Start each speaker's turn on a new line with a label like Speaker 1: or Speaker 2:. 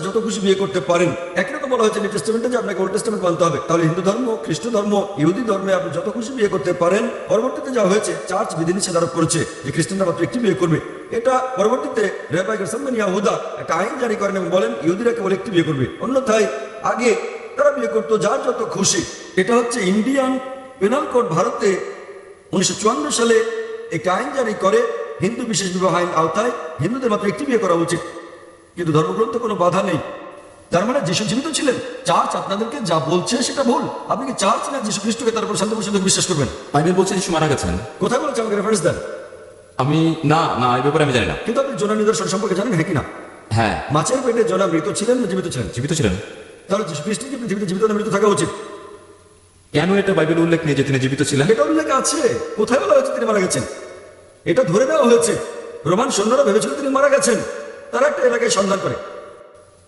Speaker 1: যত খুশি বিয়ে করতে পারেন। একই রকম বলা হয়েছে নিউ টেস্টামেন্টে যে আপনাকে ওল্ড টেস্টামেন্ট মানতে হবে। তাহলে হিন্দু ধর্ম, খ্রিস্ট ধর্ম, ইহুদি ধর্মে আপনি যত খুশি বিয়ে করতে পারেন। পরবর্তীতে যা হয়েছে, চার্চ বিধিনিষেধ আরোপ করেছে যে খ্রিস্টানরা মাত্র একটি বিয়ে করবে। এটা পরবর্তীতে রেবাই গেরসন বেন ইয়াহুদা একটা আইন জারি করেন এবং বলেন ইহুদিরা কেবল একটি বিয়ে করবে, অন্যথায় আগে তারা বিয়ে করতো যার যত খুশি। এটা হচ্ছে ইন্ডিয়ান পেনাল কোড ভারতে 1954 সালে একটা আইন জারি করে হিন্দু বিশেষ বিবাহ আইন আওতায় হিন্দুদের মাত্র একটি বিয়ে করা উচিত। কিন্তু ধর্মগ্রন্থে কোনো বাধা নেই। তার মানে যিশু জীবিত ছিলেন। চার্চ আপনাদেরকে যা বলছে সেটা ভুল। আপনি কি চার্চ না যিশু খ্রিস্টকে তারপর শান্তি প্রসঙ্গে বিশ্বাস করবেন?
Speaker 2: বাইবেল বলছে যিশু মারা গেছেন।
Speaker 1: কোথায় বলেছে আমাকে রেফারেন্স দেন।
Speaker 2: আমি না না এই ব্যাপারে আমি জানি না।
Speaker 1: কিন্তু আপনি জোনা নিদর্শন সম্পর্কে জানেন, হ্যাঁ কিনা?
Speaker 2: হ্যাঁ,
Speaker 1: মাছের পেটে জোনা মৃত ছিলেন না জীবিত ছিলেন?
Speaker 2: জীবিত ছিলেন।
Speaker 1: তাহলে যিশু খ্রিস্ট কি পৃথিবীতে জীবিত না মৃত থাকা উচিত?
Speaker 2: কেন এটা বাইবেল উল্লেখ নেই যে তিনি জীবিত ছিলেন?
Speaker 1: এটা উল্লেখ আছে। কোথায় বলা হয়েছে তিনি মারা গেছেন? এটা ধরে দেওয়া হয়েছে। রোমান সৈন্যরা ভেবেছিল তিনি মারা গেছেন। তারা একটা এলাকায় সন্ধান করে